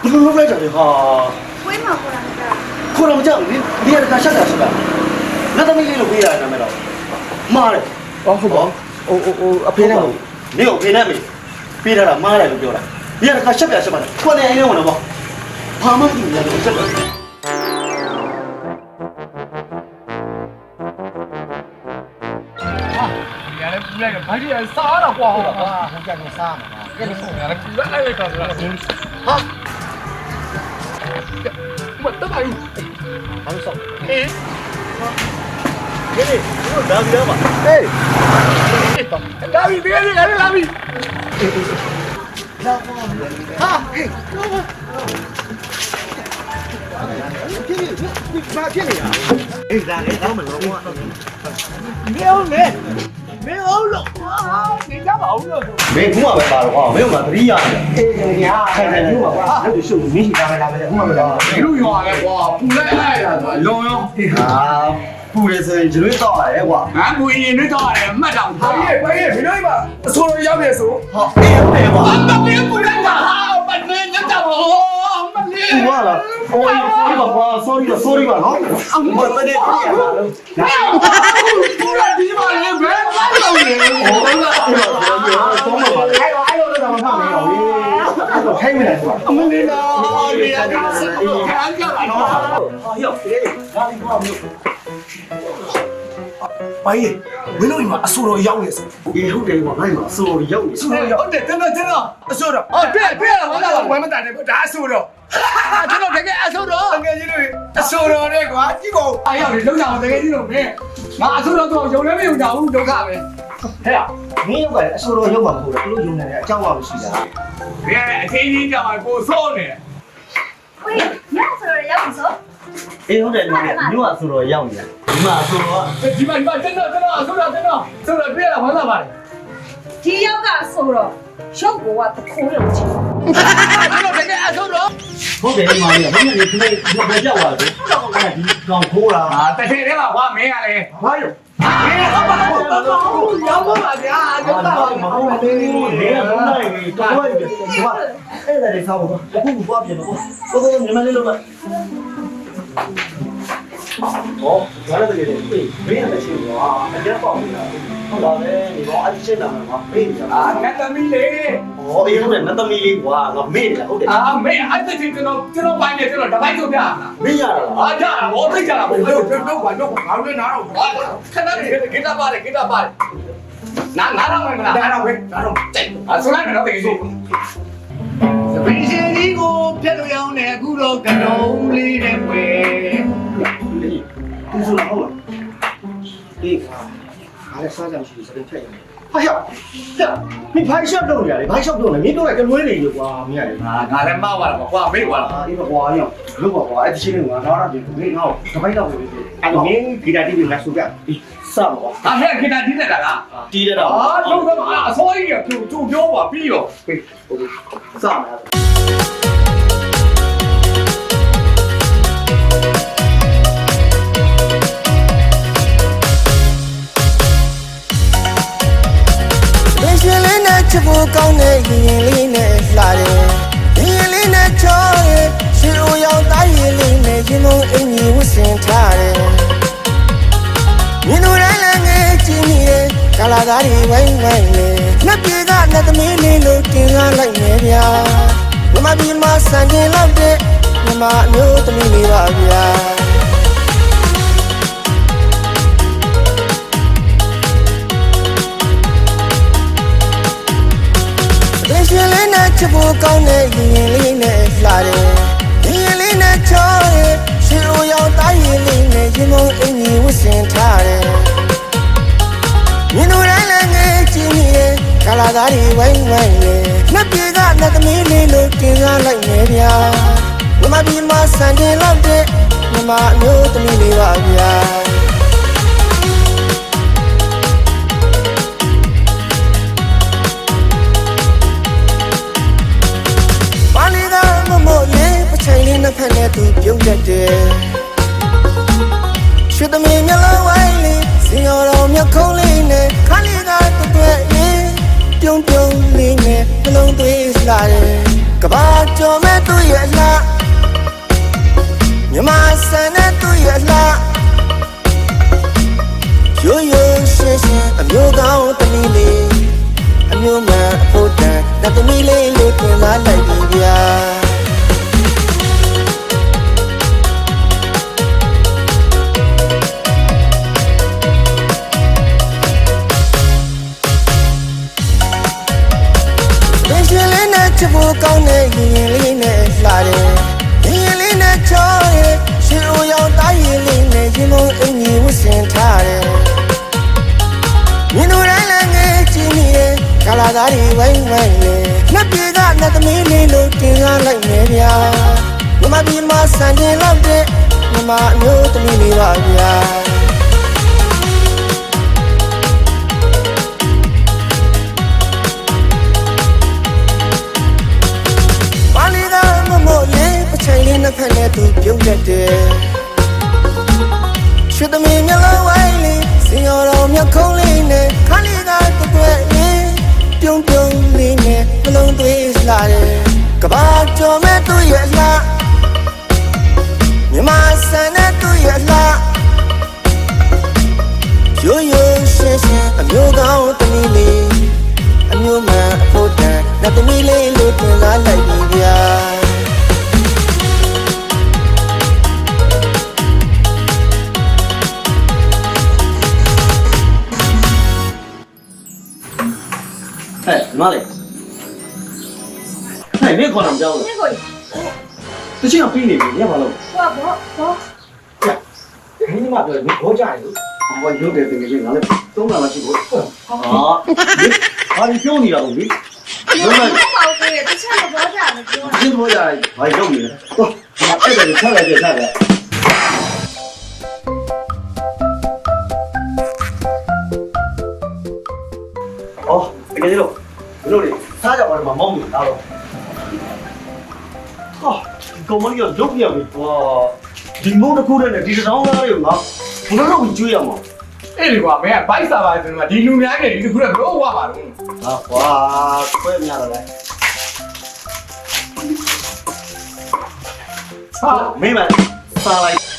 不能来这里哈。为嘛不让这？可能这你也干啥的是吧？那他们也有回来了没有？妈的！哦，好吧。我赔了没有赔了没？赔了妈来就丢了。你也干啥的是吧？过年也有了不？他们今年都这个。那个把这杀了挂好了啊！我叫你杀嘛，那个送来了，不是那个搞的了。好，我等下你，他们送。哎，给你，我拿不了嘛。拉米，别这个拉米。啊，老婆。你妈骗你啊！哎，咱给他们老婆。没有了啊！你家老了。没空啊，没办法，没有嘛，这样的。你啊，看用吧，我就手没洗干净，拿回来，我没了。一路用来哇，不来了，用。啊，不的是一路到来哇。俺不一路到来，没长他。别，没了嘛，说了要别说。好，哎哇。俺们别不来了，把人家打我，不完了，sorry 吧，好，我这里不然你妈人别来了还有那怎么看没有？开没来是吧？我们领导，你看看干嘛？哎呦，哪里搞没有？八爷，为了嘛，说了要的是。以后这个哪嘛，说了要的，说了要的，真的，说了。哦，对了，我们大家不咋说了。真的这个俺收着，这个你说了这个几个？哎呀，你都讲这个你都没，俺收了多有人没有讲，我就看没。哎呀，你有个说了有嘛不的，不用的，讲话不是的。别天天讲不少呢。喂，你要说的要不说？以后这个你嘛说了要的，你嘛说了。你们真的收了别了，完了吧？只要敢说了，小哥我不可有钱。真的这个俺收着。好的嘛的，后面你准备要不要叫我？哎，你搞哭了啊！在这里嘛，话没啊嘞。哎呦，要不嘛的啊，就打了嘛。哎，在这差不多，我不挂别的，我你们那个。哦，原来这个的，对，没人的情况啊，人家报名了，后来你说俺现在嘛，没人啊，俺都没来。哦，以后人那都没来过啊，我没了，后头。啊，没，俺这半夜这半就变了。没呀了。啊，这样，我没讲了，这管，俺这拿着。看他给他爸的，拿上回没拿？拿上。啊，出来没拿回去。本身你个偏都要那骨头跟肉里的味。你说好了。对，俺来啥东西是跟太阳。哎呀，你拍小动物呀？你拍小动物，你都来跟女的有关咩？啊，俺来骂我了，话没我了。啊，一个花样，如果我爱吃那个，那就没好，怎么样会？俺明给他这边来说干，啥不？俺还给他提的了。提的了。啊，有什么啊？所以就表我比哟。对，啥来着？ချစ်ဖို့ကောင်းတဲ့ရင်လေးနဲ့လှတယ်ရင်လေးနဲ့ချောတယ်ရှင်လိုရောက်သားရင်လေးနဲ့ရင်လုံးအင်ကြီးဝတ်ဆင်ထားတယ်မြင်လို့တိုင်းလည်းငယ်ကြည့်နေတယ်ကာလာကားတွေဝိုင်းနေလက်ပြေကနဲ့သမီးလေးလို့တင်ကားလိုက်နေဗျာမြမပြည်မှာစံကျင်လောက်တဲ့မြမအမျိုးသမီးလေးပါဗျာ ချစ်ဖို့ကောင်းတဲ့ရင်လေးနဲ့လှတယ်ရင်လေးနဲ့ချောတယ်ရှင်လိုရောက်သားရင်လေးနဲ့ရင်မုံအင်ကြီးဝတ်ဆင်ထားတယ်မြင်လို့တိုင်းလည်းငယ်ကြည့်နေတယ်ကာလာသားတွေဝိုင်းဝိုင်းလေနှစ်ပြေကနှစ်သမီးလေးလို့တင်စားလိုက်နေဗျာမမဒီမှာစံတင်လောက်တဲ့မမအမျိုးသမီးလေးပါဗျာပါလီကမမို့လေးပချိုင်လေးနှစ်ဖက်နဲ့သူပြုံးတတ်တယ်ရွှေသမီးမျက်လုံးဝိုင်းလေးစင်ရော်တော်မျက်ခုံးလေးနဲ့ခါလေးကတွဲ့ရင်ပြုံးပြုံးလေးနဲ့နှလုံးသွေးလှတယ်ကဘာကျော်မဲ့သူ့ရဲ့လှမြမဆန်တဲ့သူ့ရဲ့လှရိုးရိုးရှင်းရှင်းအမျိုးကောင်းသမီးလေးအမျိုးမှန်အဖို့တန်တဲ့သမီးလေးလို့တင်လာလိုက်ပြီဗျာချစ်ဖို့ကောင်းတဲ့ရင်လေးနဲ့လှတယ်ရင်လေးနဲ့ချောတယ်ရှင်လိုရောက်သားရင်လေးနဲ့ရင်မုံအင်ကြီးဝတ်ဆင်ထားတယ်မြင်လို့တိုင်းလည်းငယ်ကြည့်နေတယ်ကာလာသားတွေဝိုင်းဝိုင်းလေနှစ်ပြေကနှစ်သမီးလေးလို့တင်စားလိုက်နေဗျာမမဒီမှာစံတင်လောက်တဲ့မမအမျိုးသမီးလေးပါဗျာနှစ်ဖက်နဲ့သူပြုံးတတ်တယ်ရွှေသမီးမျက်လုံးဝိုင်းလေးစင်ရော်တော်မျက်ခုံးလေးနဲ့ခါလေးကတွဲ့ရင်ပြုံးပြုံးလေးနဲ့နှလုံးသွေးလှတယ်ကဘာကျော်မဲ့သူ့ရဲ့လှမြမဆန်တဲ့သူ့ရဲ့လှရိုးရိုးရှင်းရှင်းအမျိုးကောင်းသမီးလေးအမျိုးမှန်အဖို့တန်တဲ့သမီးလေးလို့တင်လာလိုက်ပြီဗျာဟဲ့မလေးဟဲ့မင်းခေါ်တာမကြောက်ဘူး 那个， တချင်းကပြီးနေပြီညဘာလို့ 我不， ခင်းမပြောရင်ဘောကြတယ် ဟောရုပ်တယ်တကယ်ကြီးငါလည်းသုံးလာမှရှိဖို့ဟာဘာလို့ပြောနေတာလဲ 我不好对，这钱不多家的，不用。 ရှင်းပေါ်ရတယ်ဘာရုပ်နေလဲဟောဒီမှာအဲ့ဒါကိုထားလိုက်ကြထားတယ်အော်တကယ်လို့ဘယ်လိုလဲစားကြပါတော့မမောင်းဘူးလားတော့ဟာဒီကောင်မလေးကရုပ်ပြပြီကွာဒီမုန်းတစ်ခုတည်းနဲ့ဒီတစ်စောင်းသားတွေကိုငါဘယ်လိုလုပ်ကြွေးရမှာ အဲ့ဒီကွာမင်းကဘိုက်စာပါဆိုတော့ဒီလူများနဲ့ဒီတစ်ခုတော့ဘလို့ဝါပါတော့ ဟာကွာခွဲများတော့လဲ ဟာ မင်းမစားလိုက်